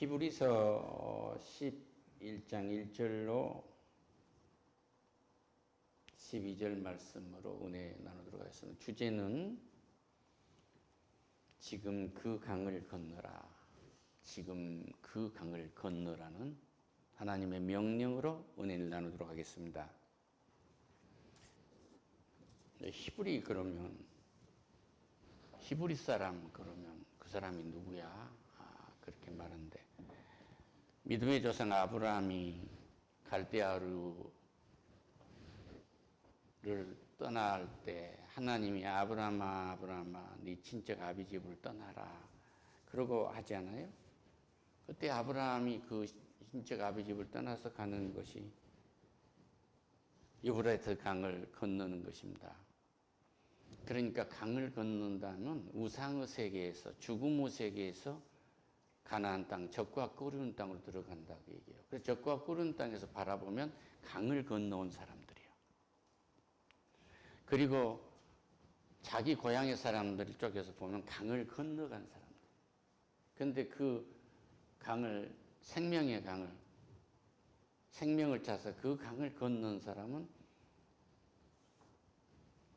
히브리서 11장 1절로 12절 말씀으로 은혜 나누도록 하겠습니다. 주제는 지금 그 강을 건너라. 지금 그 강을 건너라는 하나님의 명령으로 은혜를 나누도록 하겠습니다. 히브리 그러면 히브리 사람 그러면 그 사람이 누구야? 그렇게 말하는데 믿음의 조상 아브라함이 갈대아루를 떠날 때 하나님이 아브라함아 네 친척 아비 집을 떠나라 그러고 하지 않아요? 그때 아브라함이 그 친척 아비 집을 떠나서 가는 것이 유브라이트 강을 건너는 것입니다. 그러니까 강을 건넌다면 우상의 세계에서 죽음의 세계에서 가나안 땅, 젖과 꿀은 땅으로 들어간다고 얘기해요. 그래서 젖과 꿀은 땅에서 바라보면 강을 건너온 사람들이에요. 그리고 자기 고향의 사람들 쪽에서 보면 강을 건너간 사람들. 그런데 그 강을, 생명의 강을, 생명을 찾아서 그 강을 건넌 사람은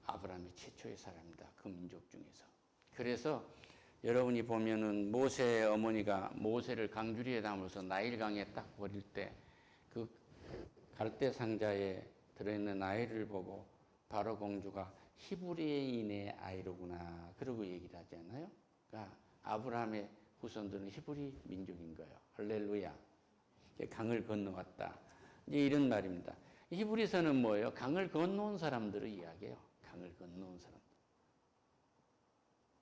아브라함이 최초의 사람이다. 그 민족 중에서. 그래서 여러분이 보면은 모세의 어머니가 모세를 강주리에 담아서 나일강에 딱 버릴 때 그 갈대 상자에 들어있는 아이를 보고 바로 공주가 히브리인의 아이로구나 그러고 얘기를 하지 않아요? 그러니까 아브라함의 후손들은 히브리 민족인 거예요. 할렐루야. 강을 건너왔다. 이제 이런 말입니다. 히브리서는 뭐예요? 강을 건너온 사람들을 이야기해요. 강을 건너온 사람들.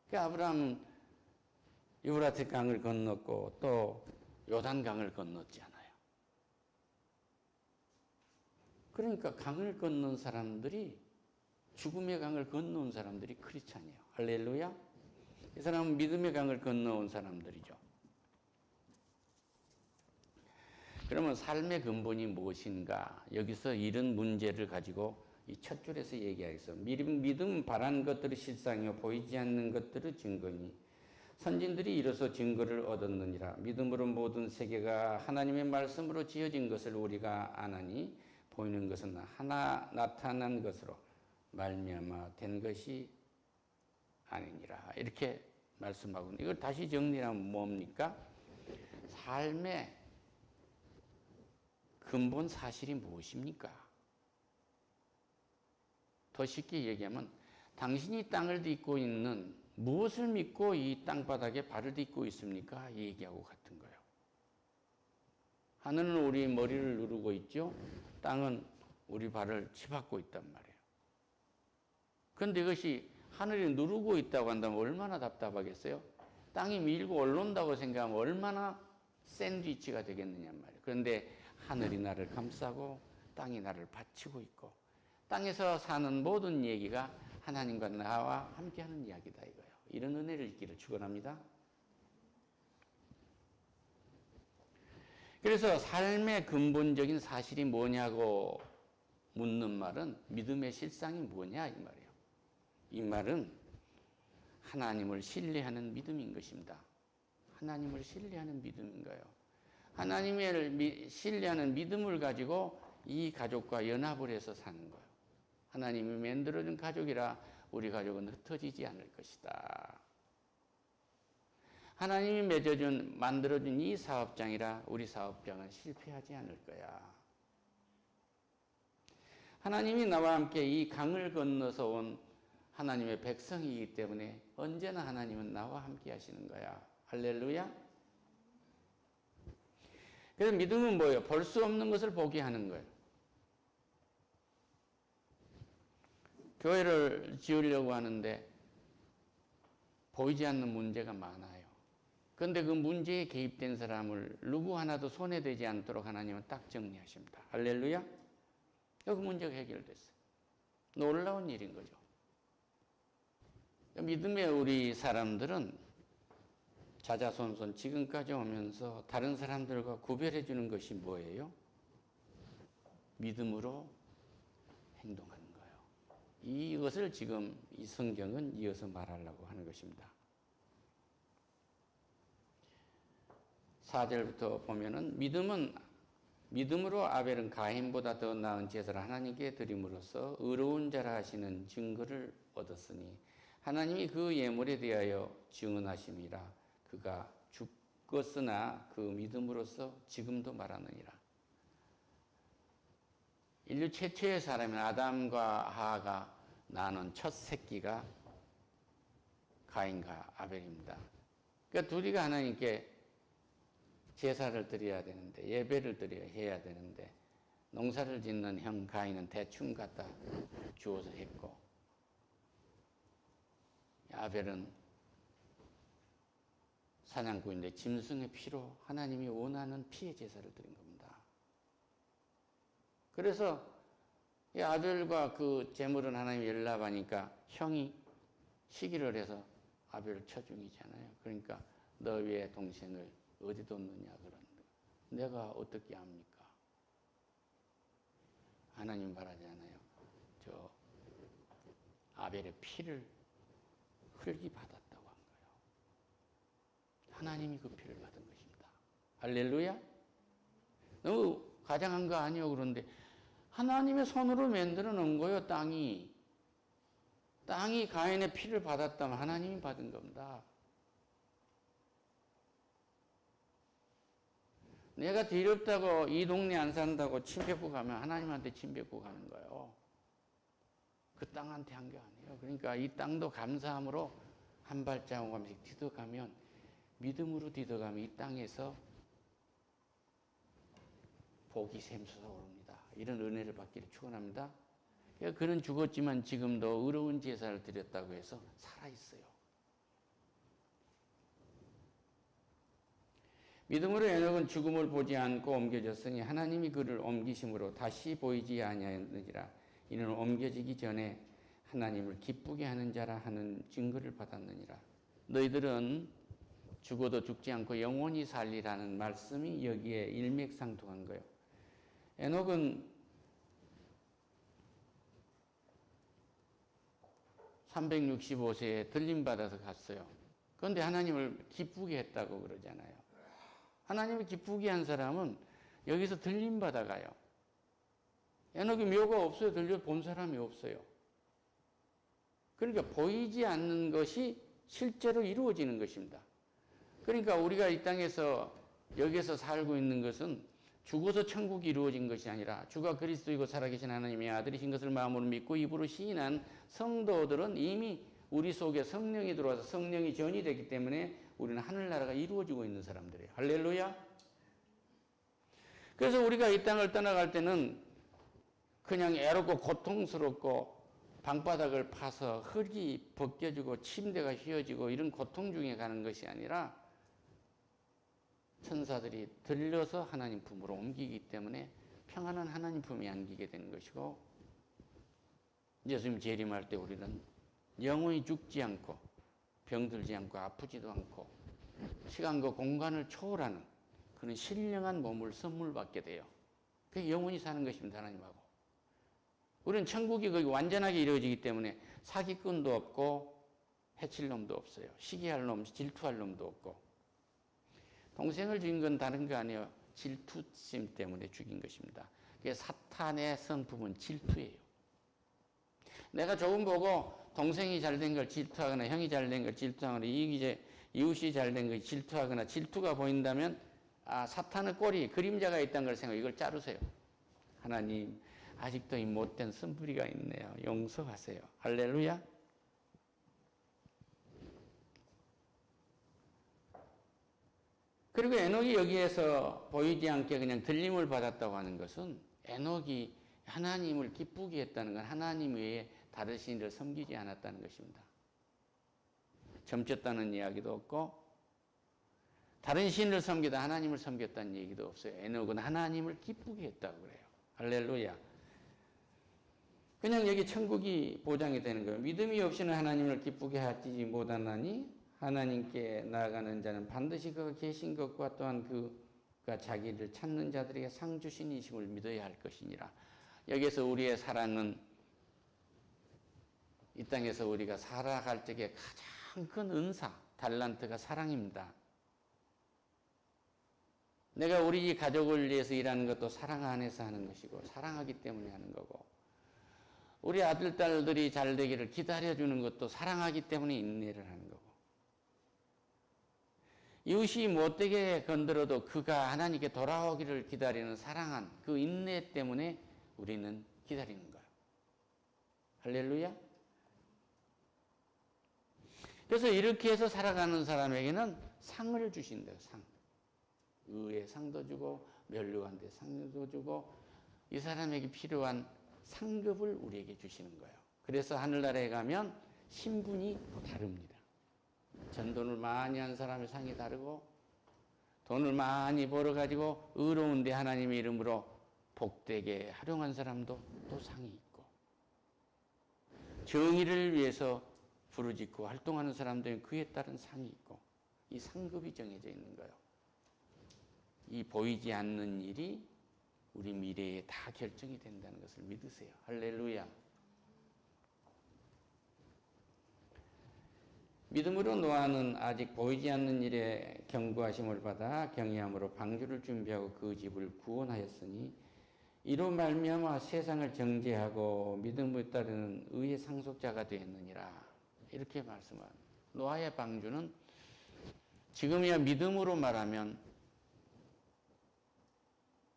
그러니까 아브라함은 유브라트 강을 건넜고 또 요단 강을 건넜잖아요. 그러니까 강을 건넌 사람들이 죽음의 강을 건너온 사람들이 크리스찬이에요. 할렐루야. 이 사람은 믿음의 강을 건너온 사람들이죠. 그러면 삶의 근본이 무엇인가? 여기서 이런 문제를 가지고 이 첫 줄에서 얘기하겠어. 믿음 바란 것들의 실상이요 보이지 않는 것들의 증거니 선진들이 이로써 증거를 얻었느니라. 믿음으로 모든 세계가 하나님의 말씀으로 지어진 것을 우리가 아나니 보이는 것은 하나 나타난 것으로 말미암아 된 것이 아니니라. 이렇게 말씀하고 이걸 다시 정리하면 뭡니까? 삶의 근본 사실이 무엇입니까? 더 쉽게 얘기하면 당신이 땅을 딛고 있는 무엇을 믿고 이 땅바닥에 발을 딛고 있습니까? 이 얘기하고 같은 거예요. 하늘은 우리 머리를 누르고 있죠. 땅은 우리 발을 치받고 있단 말이에요. 그런데 이것이 하늘이 누르고 있다고 한다면 얼마나 답답하겠어요? 땅이 밀고 올라온다고 생각하면 얼마나 샌드위치가 되겠느냐 말이에요. 그런데 하늘이 나를 감싸고 땅이 나를 받치고 있고 땅에서 사는 모든 얘기가 하나님과 나와 함께하는 이야기다 이거예요. 이런 은혜를 있기를 축원합니다. 그래서 삶의 근본적인 사실이 뭐냐고 묻는 말은 믿음의 실상이 뭐냐 이 말이에요. 이 말은 하나님을 신뢰하는 믿음인 것입니다. 하나님을 신뢰하는 믿음인 거예요. 하나님을 신뢰하는 믿음을 가지고 이 가족과 연합을 해서 사는 거예요. 하나님이 만들어준 가족이라 우리 가족은 흩어지지 않을 것이다. 하나님이 만들어준 이 사업장이라 우리 사업장은 실패하지 않을 거야. 하나님이 나와 함께 이 강을 건너서 온 하나님의 백성이기 때문에 언제나 하나님은 나와 함께 하시는 거야. 할렐루야. 그래서 믿음은 뭐예요? 볼 수 없는 것을 보게 하는 거예요. 교회를 지으려고 하는데 보이지 않는 문제가 많아요. 그런데 그 문제에 개입된 사람을 누구 하나도 손해되지 않도록 하나님은 딱 정리하십니다. 할렐루야. 그 문제가 해결됐어요. 놀라운 일인 거죠. 믿음의 우리 사람들은 자자손손 지금까지 오면서 다른 사람들과 구별해 주는 것이 뭐예요? 믿음으로 행동하는 거예요. 이것을 지금 이 성경은 이어서 말하려고 하는 것입니다. 4절부터 보면은 믿음으로 아벨은 가인보다 더 나은 제사를 하나님께 드림으로써 의로운 자라 하시는 증거를 얻었으니 하나님이 그 예물에 대하여 증언하심이라. 그가 죽었으나 그 믿음으로써 지금도 말하느니라. 인류 최초의 사람인 아담과 하하가 낳은 첫 새끼가 가인과 아벨입니다. 그러니까 둘이가 하나님께 제사를 드려야 되는데, 예배를 해야 되는데, 농사를 짓는 형 가인은 대충 갖다 주어서 했고, 아벨은 사냥꾼인데 짐승의 피로 하나님이 원하는 피의 제사를 드린 겁니다. 그래서 이 아벨과 그 제물은 하나님이 연락하니까 형이 시기를 해서 아벨을 쳐 죽이잖아요. 그러니까 너 외에 동생을 어디 뒀느냐 그러는 거예요. 내가 어떻게 합니까? 하나님 말하잖아요. 저 아벨의 피를 흙이 받았다고 한 거예요. 하나님이 그 피를 받은 것입니다. 할렐루야. 너무 가장한 거 아니요. 그런데 하나님의 손으로 만들어 놓은 거예요. 땅이 가인의 피를 받았다면 하나님이 받은 겁니다. 내가 더럽다고 이 동네 안 산다고 침 뱉고 가면 하나님한테 침 뱉고 가는 거예요. 그 땅한테 한 게 아니에요. 그러니까 이 땅도 감사함으로 한 발자국 한씩 디뎌가면, 믿음으로 디뎌가면 이 땅에서 복이 샘솟아 오릅니다. 이런 은혜를 받기를 축원합니다. 그는 죽었지만 지금도 의로운 제사를 드렸다고 해서 살아있어요. 믿음으로 에녹은 죽음을 보지 않고 옮겨졌으니 하나님이 그를 옮기심으로 다시 보이지 아니하였느니라. 이는 옮겨지기 전에 하나님을 기쁘게 하는 자라 하는 증거를 받았느니라. 너희들은 죽어도 죽지 않고 영원히 살리라는 말씀이 여기에 일맥상통한 거예요. 에녹은 365세에 들림받아서 갔어요. 그런데 하나님을 기쁘게 했다고 그러잖아요. 하나님을 기쁘게 한 사람은 여기서 들림받아 가요. 에녹이 묘가 없어요. 들려본 사람이 없어요. 그러니까 보이지 않는 것이 실제로 이루어지는 것입니다. 그러니까 우리가 이 땅에서 여기서 살고 있는 것은 죽어서 천국이 이루어진 것이 아니라 주가 그리스도이고 살아계신 하나님의 아들이신 것을 마음으로 믿고 입으로 시인한 성도들은 이미 우리 속에 성령이 들어와서 성령이 전이 되기 때문에 우리는 하늘나라가 이루어지고 있는 사람들이에요. 할렐루야. 그래서 우리가 이 땅을 떠나갈 때는 그냥 애롭고 고통스럽고 방바닥을 파서 흙이 벗겨지고 침대가 휘어지고 이런 고통 중에 가는 것이 아니라 천사들이 들려서 하나님 품으로 옮기기 때문에 평안한 하나님 품에 안기게 되는 것이고, 예수님 재림할 때 우리는 영원히 죽지 않고 병들지 않고 아프지도 않고 시간과 공간을 초월하는 그런 신령한 몸을 선물 받게 돼요. 그게 영원히 사는 것입니다. 하나님하고. 우리는 천국이 거기 완전하게 이루어지기 때문에 사기꾼도 없고 해칠 놈도 없어요. 시기할 놈, 질투할 놈도 없고. 동생을 죽인 건 다른 거 아니에요. 질투심 때문에 죽인 것입니다. 그게 사탄의 성품은 질투예요. 내가 조금 보고 동생이 잘된 걸 질투하거나 형이 잘된 걸 질투하거나 이웃이 잘된 걸 질투하거나 질투가 보인다면 사탄의 꼬리, 그림자가 있다는 걸 생각하고 이걸 자르세요. 하나님, 아직도 이 못된 쓴뿌리가 있네요. 용서하세요. 할렐루야. 그리고 에녹이 여기에서 보이지 않게 그냥 들림을 받았다고 하는 것은 에녹이 하나님을 기쁘게 했다는 건 하나님 외에 다른 신을 섬기지 않았다는 것입니다. 점쳤다는 이야기도 없고 다른 신을 섬기다 하나님을 섬겼다는 얘기도 없어요. 에녹은 하나님을 기쁘게 했다고 그래요. 할렐루야. 그냥 여기 천국이 보장이 되는 거예요. 믿음이 없이는 하나님을 기쁘게 하지 못하나니 하나님께 나아가는 자는 반드시 그가 계신 것과 또한 그가 자기를 찾는 자들에게 상 주신 이심을 믿어야 할 것이니라. 여기서 우리의 사랑은 이 땅에서 우리가 살아갈 적에 가장 큰 은사, 달란트가 사랑입니다. 내가 우리 가족을 위해서 일하는 것도 사랑 안에서 하는 것이고 사랑하기 때문에 하는 거고 우리 아들, 딸들이 잘 되기를 기다려주는 것도 사랑하기 때문에 인내를 하는 거고 이웃이 못되게 건드려도 그가 하나님께 돌아오기를 기다리는 사랑한 그 인내 때문에 우리는 기다리는 거예요. 할렐루야. 그래서 이렇게 해서 살아가는 사람에게는 상을 주신대요. 상. 의의 상도 주고 멸류관대 상도 주고 이 사람에게 필요한 상급을 우리에게 주시는 거예요. 그래서 하늘나라에 가면 신분이 다릅니다. 전돈을 많이 한 사람의 상이 다르고 돈을 많이 벌어가지고 의로운데 하나님의 이름으로 복되게 활용한 사람도 또 상이 있고 정의를 위해서 부르짖고 활동하는 사람들은 그에 따른 상이 있고 이 상급이 정해져 있는 거예요. 이 보이지 않는 일이 우리 미래에 다 결정이 된다는 것을 믿으세요. 할렐루야. 믿음으로 노아는 아직 보이지 않는 일에 경고하심을 받아 경외함으로 방주를 준비하고 그 집을 구원하였으니 이로 말미암아 세상을 정죄하고 믿음을 따르는 의의 상속자가 되었느니라. 이렇게 말씀합니다. 노아의 방주는 지금이야 믿음으로 말하면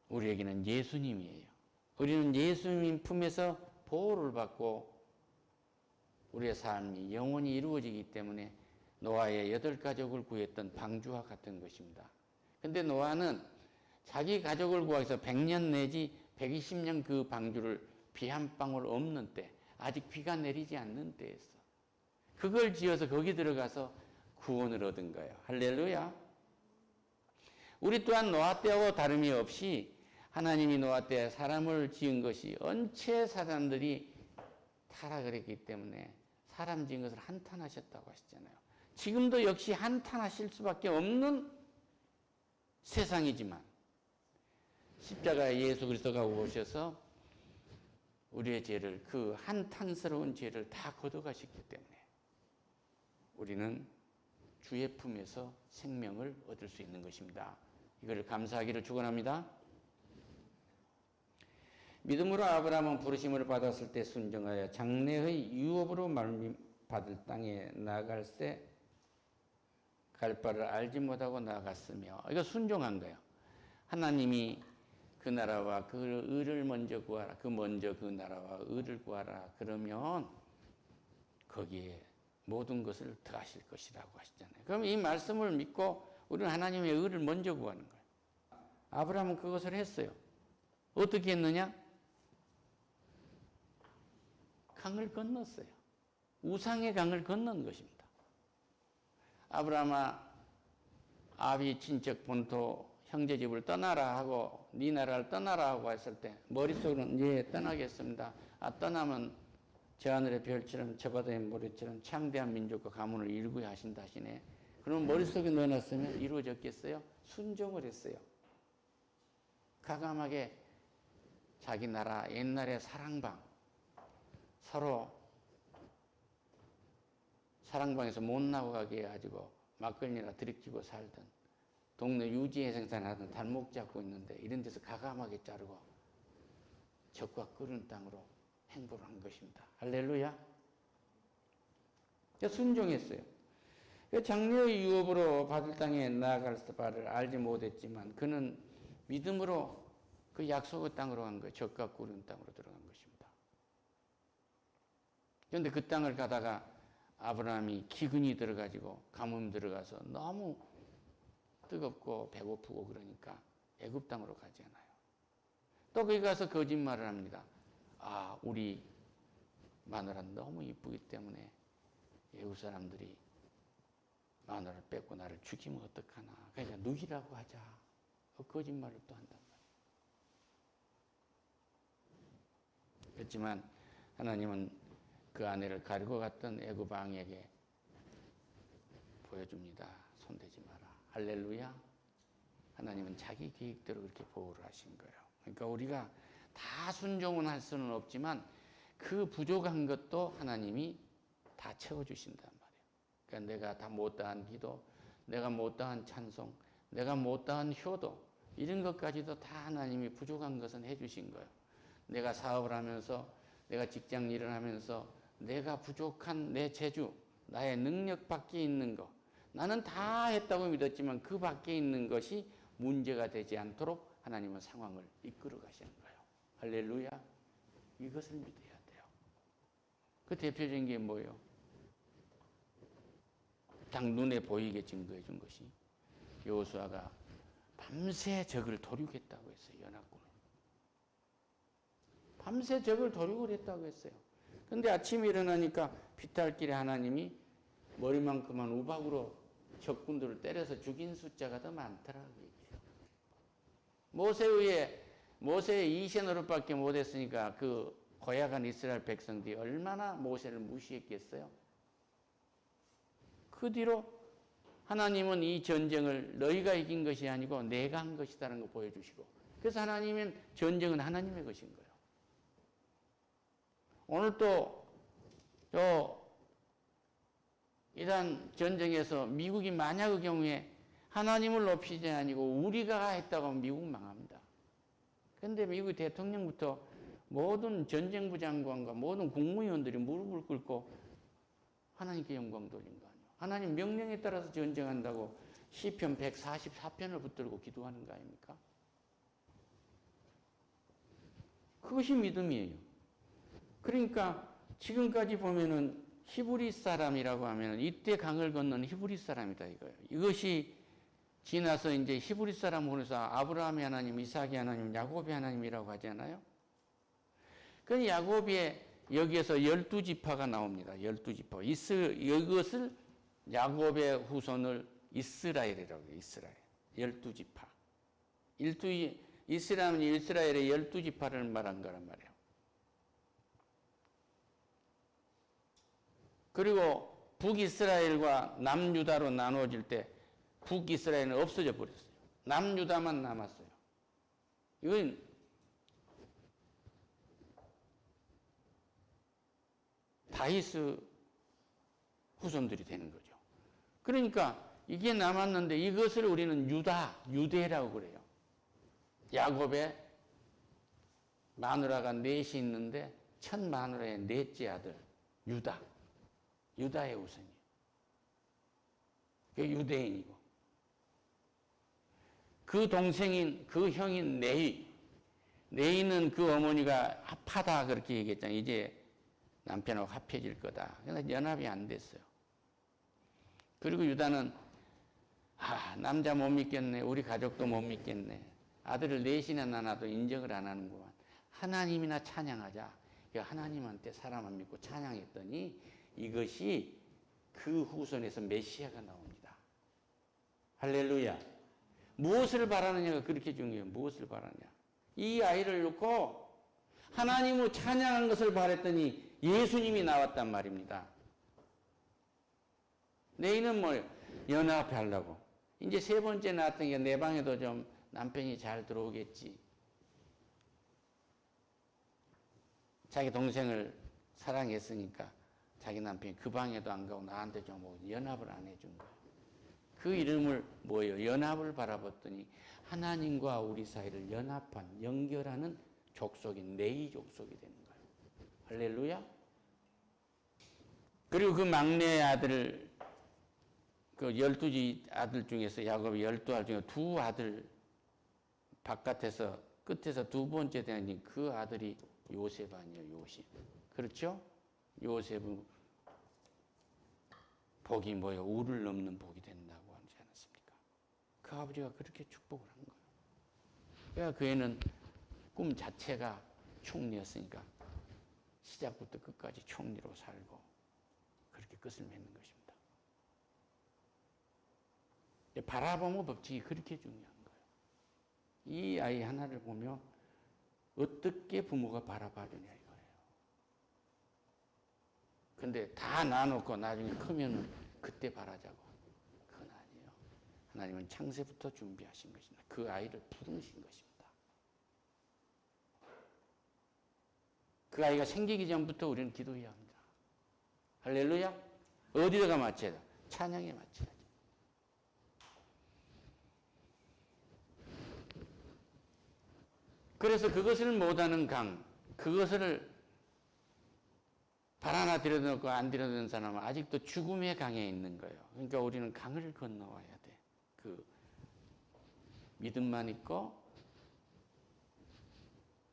우리에게는 예수님이에요. 우리는 예수님 품에서 보호를 받고 우리의 삶이 영원히 이루어지기 때문에 노아의 8가족을 구했던 방주와 같은 것입니다. 근데 노아는 자기 가족을 구하기 위해서 100년 내지 120년 그 방주를 비 한 방울 없는 때, 아직 비가 내리지 않는 때였어. 그걸 지어서 거기 들어가서 구원을 얻은 거예요. 할렐루야. 우리 또한 노아 때하고 다름이 없이 하나님이 노아 때 사람을 지은 것이 언체 사람들이 타락을 했기 때문에 사람 지은 것을 한탄하셨다고 하시잖아요. 지금도 역시 한탄하실 수밖에 없는 세상이지만 십자가에 예수 그리스도가 오셔서 우리의 죄를 그 한탄스러운 죄를 다 걷어가셨기 때문에 우리는 주의 품에서 생명을 얻을 수 있는 것입니다. 이걸 감사하기를 축원합니다. 믿음으로 아브라함은 부르심을 받았을 때 순종하여 장래의 유업으로 받을 땅에 나아갈새 갈 바를 알지 못하고 나아갔으며 이거 순종한 거예요. 하나님이 그 나라와 그 의를 먼저 구하라. 그 나라와 의를 구하라. 그러면 거기에 모든 것을 더하실 것이라고 하시잖아요. 그럼 이 말씀을 믿고 우리는 하나님의 의를 먼저 구하는 거예요. 아브라함은 그것을 했어요. 어떻게 했느냐? 강을 건넜어요. 우상의 강을 건넌 것입니다. 아브라함아, 아비 친척 본토 형제 집을 떠나라 하고 네 나라를 떠나라 하고 했을 때 머릿속으로는 예 떠나겠습니다. 떠나면 저 하늘의 별처럼 저 바다의 모래처럼 창대한 민족과 가문을 이루고야 하신다 하시네. 그럼 머릿속에 넣어놨으면 이루어졌겠어요? 순종을 했어요. 과감하게 자기 나라 옛날의 사랑방 서로 사랑방에서 못 나가게 해가지고 막걸리나 들이키고 살던 동네 유지의 생산하던 달목 잡고 있는데 이런 데서 과감하게 자르고 적과 끓은 땅으로 행보를 한 것입니다. 할렐루야. 순종했어요. 장래의 유업으로 받을 땅에 나아갈 바를 알지 못했지만 그는 믿음으로 그 약속의 땅으로 간 거예요. 적과 끓은 땅으로 들어간 것입니다. 그런데 그 땅을 가다가 아브라함이 기근이 들어가지고 가뭄 들어가서 너무 뜨겁고 배고프고 그러니까 애굽 땅으로 가지 않아요. 또 거기 가서 거짓말을 합니다. 우리 마누라 너무 이쁘기 때문에 애굽 사람들이 마누라를 뺏고 나를 죽이면 어떡하나. 그러니까 누이라고 하자. 거짓말을 또 한단 말이에요. 그렇지만 하나님은 그 아내를 가리고 갔던 애굽 왕에게 보여줍니다. 손대지 마라. 할렐루야. 하나님은 자기 계획대로 그렇게 보호를 하신 거예요. 그러니까 우리가 다 순종은 할 수는 없지만 그 부족한 것도 하나님이 다 채워주신단 말이에요. 그러니까 내가 다 못다한 기도, 내가 못다한 찬송, 내가 못다한 효도, 이런 것까지도 다 하나님이 부족한 것은 해주신 거예요. 내가 사업을 하면서, 내가 직장 일을 하면서 내가 부족한 내 재주, 나의 능력 밖에 있는 거, 나는 다 했다고 믿었지만 그 밖에 있는 것이 문제가 되지 않도록 하나님은 상황을 이끌어 가시는 거예요. 할렐루야. 이것을 믿어야 돼요. 그 대표적인 게 뭐예요? 딱 눈에 보이게 증거해 준 것이 여호수아가 밤새 적을 도륙했다고 했어요. 연합군을. 밤새 적을 도륙을 했다고 했어요. 근데 아침에 일어나니까 비탈길에 하나님이 머리만큼한 우박으로 적군들을 때려서 죽인 숫자가 더 많더라고 얘기해요. 모세의 이세 노릇밖에 못했으니까 그 고약한 이스라엘 백성들이 얼마나 모세를 무시했겠어요. 그 뒤로 하나님은 이 전쟁을 너희가 이긴 것이 아니고 내가 한 것이다라는 거 보여주시고, 그래서 하나님은 전쟁은 하나님의 것인 거예요. 오늘 또 이란 전쟁에서 미국이 만약의 경우에 하나님을 높이지 아니고 우리가 했다고 하면 미국은 망합니다. 그런데 미국 대통령부터 모든 전쟁부 장관과 모든 국무위원들이 무릎을 꿇고 하나님께 영광 돌린 거 아니에요. 하나님 명령에 따라서 전쟁한다고 시편 144편을 붙들고 기도하는 거 아닙니까? 그것이 믿음이에요. 그러니까 지금까지 보면은 히브리 사람이라고 하면 이때 강을 건넌 히브리 사람이다 이거예요. 이것이 지나서 이제 히브리 사람으로 해서 아브라함의 하나님, 이삭의 하나님, 야곱의 하나님이라고 하잖아요. 그 야곱의 여기에서 12지파가 나옵니다. 12지파. 이것을 야곱의 후손을 이스라엘이라고 해요. 이스라엘. 12지파. 이스라엘의 12지파를 말한 거란 말이에요. 그리고 북이스라엘과 남유다로 나누어질 때 북이스라엘은 없어져 버렸어요. 남유다만 남았어요. 이건 다윗 후손들이 되는 거죠. 그러니까 이게 남았는데 이것을 우리는 유대라고 그래요. 야곱의 마누라가 넷이 있는데 첫 마누라의 넷째 아들 유다의 후손이에요. 그 유대인이고 그 동생인 그 형인 네이는 그 어머니가 합하다 그렇게 얘기했잖아요. 이제 남편하고 합해질 거다. 그런데 연합이 안 됐어요. 그리고 유다는 남자 못 믿겠네. 우리 가족도 못 믿겠네. 아들을 넷이나 낳아도 인정을 안 하는구만. 하나님이나 찬양하자. 하나님한테 사람 안 믿고 찬양했더니 이것이 그 후손에서 메시아가 나옵니다. 할렐루야. 무엇을 바라느냐가 그렇게 중요해요. 무엇을 바라냐. 이 아이를 놓고 하나님을 찬양한 것을 바랬더니 예수님이 나왔단 말입니다. 내일은 뭘 연합하려고. 이제 세 번째 낳았던 게 내 방에도 좀 남편이 잘 들어오겠지. 자기 동생을 사랑했으니까 자기 남편이 그 방에도 안 가고 나한테 좀 연합을 안 해준 거예요. 그 이름을 뭐예요? 연합을 바라봤더니 하나님과 우리 사이를 연결하는 족속인 네이 족속이 되는 거예요. 할렐루야. 그리고 그 막내 아들, 그 12 아들 중에서 야곱의 12아들 중에 두 아들 바깥에서 끝에서 두 번째 되는 그 아들이 요셉 아니에요. 요셉. 그렇죠? 요셉은 복이 뭐예요? 우를 넘는 복이 된다고 하지 않았습니까? 그 아버지가 그렇게 축복을 한 거예요. 그러니까 그 애는 꿈 자체가 총리였으니까 시작부터 끝까지 총리로 살고 그렇게 끝을 맺는 것입니다. 바라보는 법칙이 그렇게 중요한 거예요. 이 아이 하나를 보며 어떻게 부모가 바라봐주냐 이거예요. 근데 다 놔놓고 나중에 크면은 그때 바라자고. 그건 아니에요. 하나님은 창세부터 준비하신 것입니다. 그 아이를 부르신 것입니다. 그 아이가 생기기 전부터 우리는 기도해야 합니다. 할렐루야. 어디다가 맞춰야 돼? 찬양에 맞춰야죠. 그래서 그것을 못하는 강, 그것을 발 하나 들여놓고 안 들여놓은 사람은 아직도 죽음의 강에 있는 거예요. 그러니까 우리는 강을 건너와야 돼. 그 믿음만 있고,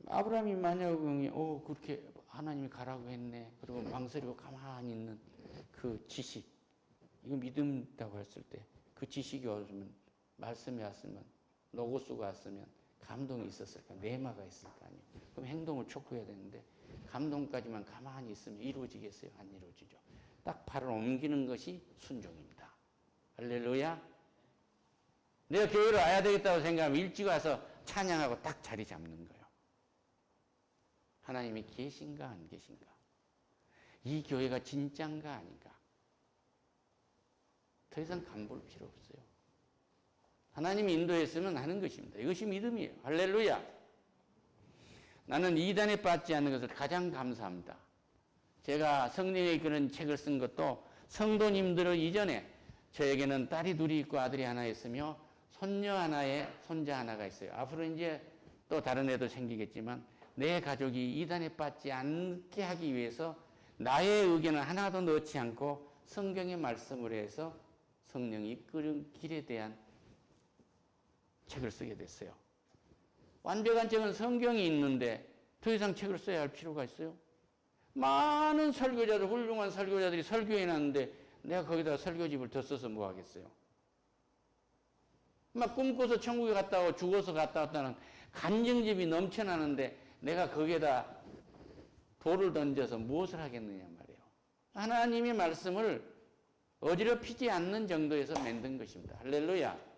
아브라함이 만약 그렇게 하나님이 가라고 했네. 그리고 망설이고 가만히 있는 그 지식, 이거 믿음이라고 했을 때 그 지식이 왔으면, 말씀이 왔으면, 로고스가 왔으면 감동이 있었을까? 내마가 있을 거 아니에요. 그럼 행동을 촉구해야 되는데 감동까지만 가만히 있으면 이루어지겠어요? 안 이루어지죠. 딱 발을 옮기는 것이 순종입니다. 할렐루야. 내가 교회로 와야 되겠다고 생각하면 일찍 와서 찬양하고 딱 자리 잡는 거예요. 하나님이 계신가 안 계신가? 이 교회가 진짠가 아닌가? 더 이상 간볼 필요 없어요. 하나님이 인도했으면 하는 것입니다. 이것이 믿음이에요. 할렐루야. 나는 이단에 빠지지 않는 것을 가장 감사합니다. 제가 성령의 그런 책을 쓴 것도 성도님들의 이전에 저에게는 딸이 둘이 있고 아들이 하나 있으며 손녀 하나에 손자 하나가 있어요. 앞으로 이제 또 다른 애도 생기겠지만 내 가족이 이단에 빠지지 않게 하기 위해서 나의 의견을 하나도 넣지 않고 성경의 말씀을 해서 성령이 이끄는 길에 대한 책을 쓰게 됐어요. 완벽한 책은 성경이 있는데 더 이상 책을 써야 할 필요가 있어요? 많은 설교자들, 훌륭한 설교자들이 설교해 놨는데 내가 거기다 설교집을 더 써서 뭐 하겠어요? 막 꿈꿔서 천국에 갔다 오고 죽어서 갔다 왔다는 간증집이 넘쳐나는데 내가 거기에다 돌을 던져서 무엇을 하겠느냐 말이에요. 하나님의 말씀을 어지럽히지 않는 정도에서 만든 것입니다. 할렐루야.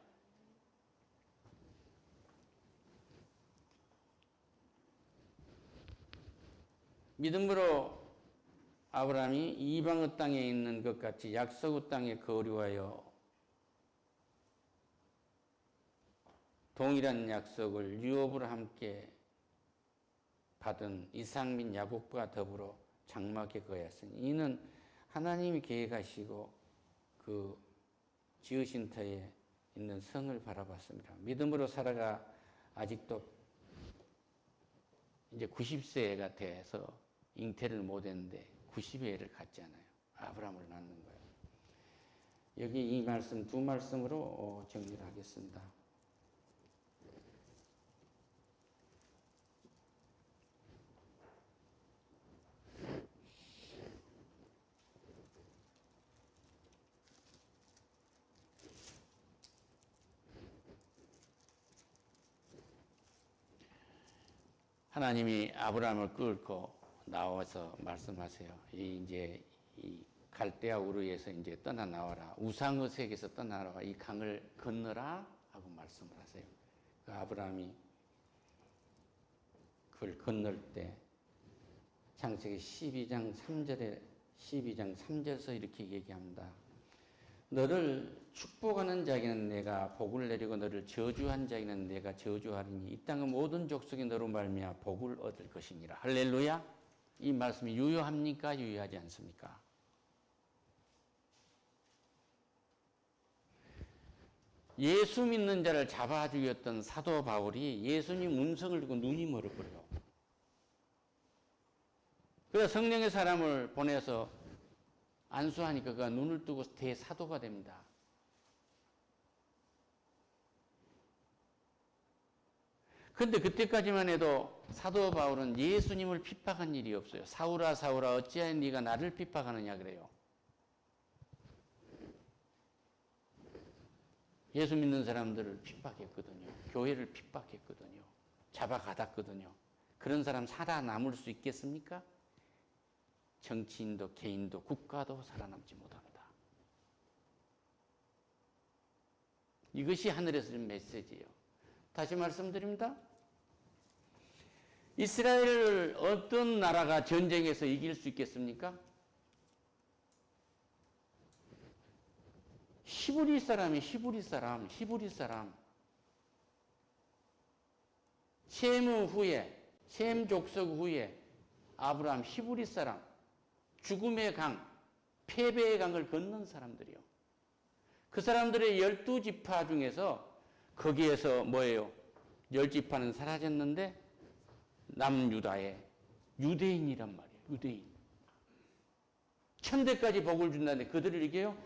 믿음으로 아브라함이 이방의 땅에 있는 것 같이 약속의 땅에 거류하여 동일한 약속을 유업으로 함께 받은 이삭 및 야곱과 더불어 장막에 거하였으니 이는 하나님이 계획하시고 그 지으신 터에 있는 성을 바라봤습니다. 믿음으로 사라가 아직도 이제 90세가 돼서 잉태를 못했는데 90회를 갖잖아요. 아브라함을 낳는 거예요. 여기 이 말씀 두 말씀으로 정리를 하겠습니다. 하나님이 아브라함을 끌고 나와서 말씀하세요. 이제 이 갈대아 우르에서 이제 떠나 나와라. 우상의 세계에서 떠나 나와 이 강을 건너라 하고 말씀을 하세요. 그 아브라함이 그걸 건널 때 창세기 12장 3절에서 이렇게 얘기합니다. 너를 축복하는 자에게는 내가 복을 내리고 너를 저주한 자에게는 내가 저주하리니 이 땅의 모든 족속이 너로 말미암아 복을 얻을 것이니라. 할렐루야. 이 말씀이 유효합니까? 유효하지 않습니까? 예수 믿는 자를 잡아 죽였던 사도 바울이 예수님 음성을 듣고 눈이 멀어버려요. 그래서 성령의 사람을 보내서 안수하니까 그가 눈을 뜨고 대사도가 됩니다. 그런데 그때까지만 해도 사도 바울은 예수님을 핍박한 일이 없어요. 사울아 사울아 어찌하여 네가 나를 핍박하느냐 그래요. 예수 믿는 사람들을 핍박했거든요. 교회를 핍박했거든요. 잡아가뒀거든요. 그런 사람 살아남을 수 있겠습니까? 정치인도 개인도 국가도 살아남지 못합니다. 이것이 하늘에서 준 메시지예요. 다시 말씀드립니다. 이스라엘을 어떤 나라가 전쟁에서 이길 수 있겠습니까? 히브리 사람이 히브리 사람. 셈 후에, 셈 족속 후에 아브라함 히브리 사람, 죽음의 강, 패배의 강을 건넌 사람들이요. 그 사람들의 12지파 중에서 거기에서 뭐예요? 10지파는 사라졌는데 남유다의 유대인이란 말이에요. 유대인. 천대까지 복을 준다는데 그들을 이겨요?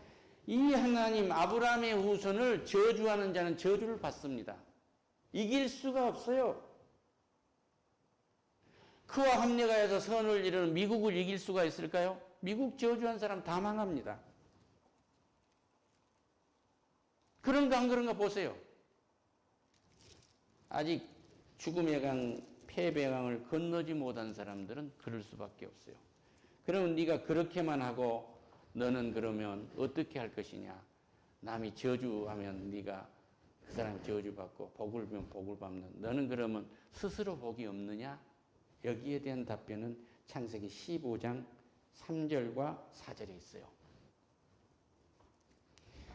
이 하나님 아브라함의 후손을 저주하는 자는 저주를 받습니다. 이길 수가 없어요. 그와 합력하여서 선을 이루는 미국을 이길 수가 있을까요? 미국 저주한 사람 다 망합니다. 그런가 안 그런가 보세요. 아직 죽음의 강, 패배의 강을 건너지 못한 사람들은 그럴 수밖에 없어요. 그러면 네가 그렇게만 하고 너는 그러면 어떻게 할 것이냐? 남이 저주하면 네가 그 사람이 저주받고 복을 주면 복을 받는 너는 그러면 스스로 복이 없느냐? 여기에 대한 답변은 창세기 15장 3절과 4절에 있어요.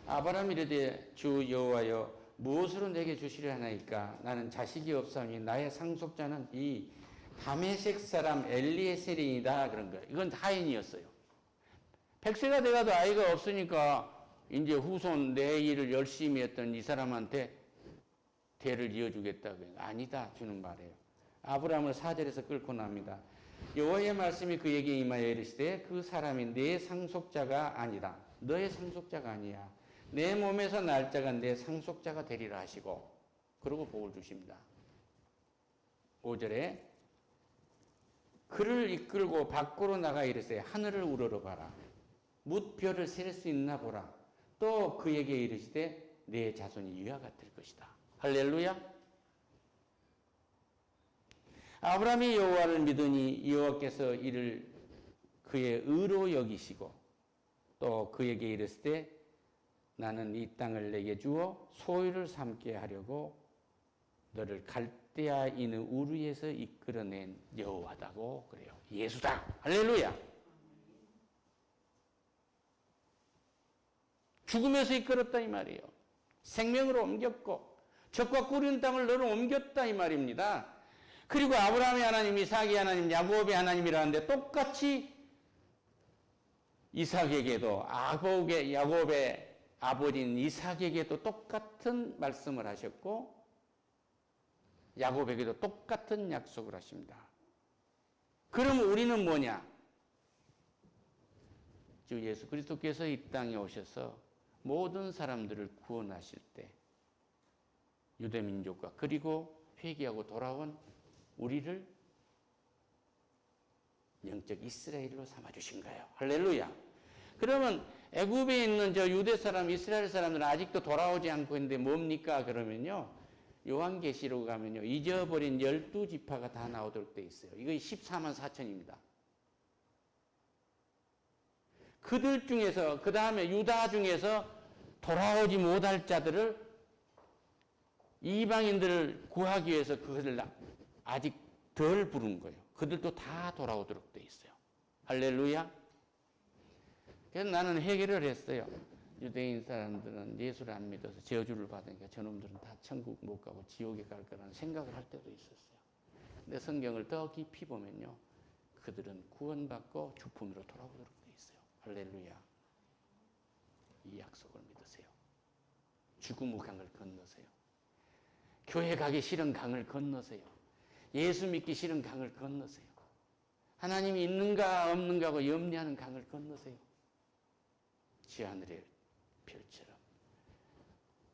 아브라함이 이르되 주 여호와여 무엇으로 내게 주시려 하나이까? 나는 자식이 없사오니 나의 상속자는 이 다메섹 사람 엘리에셀이다. 그런 거예요. 이건 하인이었어요. 100세가 돼가도 아이가 없으니까 이제 후손 내 일을 열심히 했던 이 사람한테 대를 이어주겠다고요. 아니다 주는 말이에요. 아브라함을 4절에서 끌고 납니다. 여호와의 말씀이 그에게 임하여 이르시되 그 사람이 내 상속자가 아니다. 너의 상속자가 아니야. 내 몸에서 날 자가 내 상속자가 되리라 하시고 그러고 복을 주십니다. 5절에 그를 이끌고 밖으로 나가 이르세 하늘을 우러러봐라. 뭇 별을 셀 수 있나 보라. 또 그에게 이르시되 내 자손이 이와 같을 것이다. 할렐루야. 아브라함이 여호와를 믿으니 여호와께서 이를 그의 의로 여기시고 또 그에게 이르시되 나는 이 땅을 내게 주어 소유를 삼게 하려고 너를 갈대아 인의 우르에서 이끌어낸 여호와다고 그래요. 예수다. 할렐루야. 죽음에서 이끌었다 이 말이에요. 생명으로 옮겼고 적과 꿀인 땅을 너를 옮겼다 이 말입니다. 그리고 아브라함의 하나님, 이삭의 하나님, 야곱의 하나님이라는데 똑같이 이삭에게도 야곱의 아버지인 이삭에게도 똑같은 말씀을 하셨고 야곱에게도 똑같은 약속을 하십니다. 그럼 우리는 뭐냐? 주 예수 그리스도께서 이 땅에 오셔서 모든 사람들을 구원하실 때 유대민족과 그리고 회개하고 돌아온 우리를 영적 이스라엘로 삼아주신 거예요. 할렐루야. 그러면 애굽에 있는 저 유대 사람, 이스라엘 사람들은 아직도 돌아오지 않고 있는데 뭡니까? 그러면요. 요한계시록 가면요. 잊어버린 12지파가 다 나오도록 돼 있어요. 이거 14만 4천입니다. 그들 중에서 그 다음에 유다 중에서 돌아오지 못할 자들을 이방인들을 구하기 위해서 그것을 아직 덜 부른 거예요. 그들도 다 돌아오도록 돼 있어요. 할렐루야. 그래서 나는 해결을 했어요. 유대인 사람들은 예수를 안 믿어서 저주를 받으니까 저놈들은 다 천국 못 가고 지옥에 갈 거라는 생각을 할 때도 있었어요. 근데 성경을 더 깊이 보면요. 그들은 구원받고 주품으로 돌아오도록 돼 있어요. 할렐루야. 이 약속을 믿으세요. 죽음의 강을 건너세요. 교회 가기 싫은 강을 건너세요. 예수 믿기 싫은 강을 건너세요. 하나님이 있는가 없는가 하고 염려하는 강을 건너세요. 지하늘의 별처럼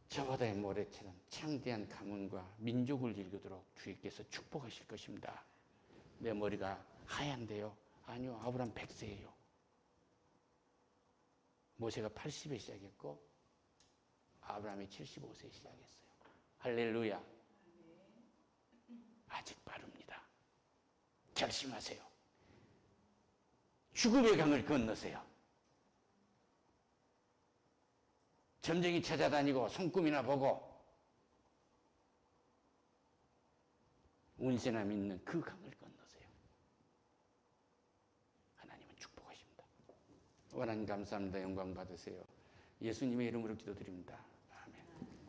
저바다의 모래처럼 창대한 가문과 민족을 일구도록 주님께서 축복하실 것입니다. 내 머리가 하얀데요. 아니요. 아브라함 100세예요. 모세가 80에 시작했고 아브라함이 75세에 시작했어요. 할렐루야. 아직 빠릅니다. 결심하세요. 죽음의 강을 건너세요. 점쟁이 찾아다니고 손금이나 보고 운세나 믿는 그 강을 건너세요. 하나님은 축복하십니다. 하나님 감사합니다. 영광 받으세요. 예수님의 이름으로 기도드립니다.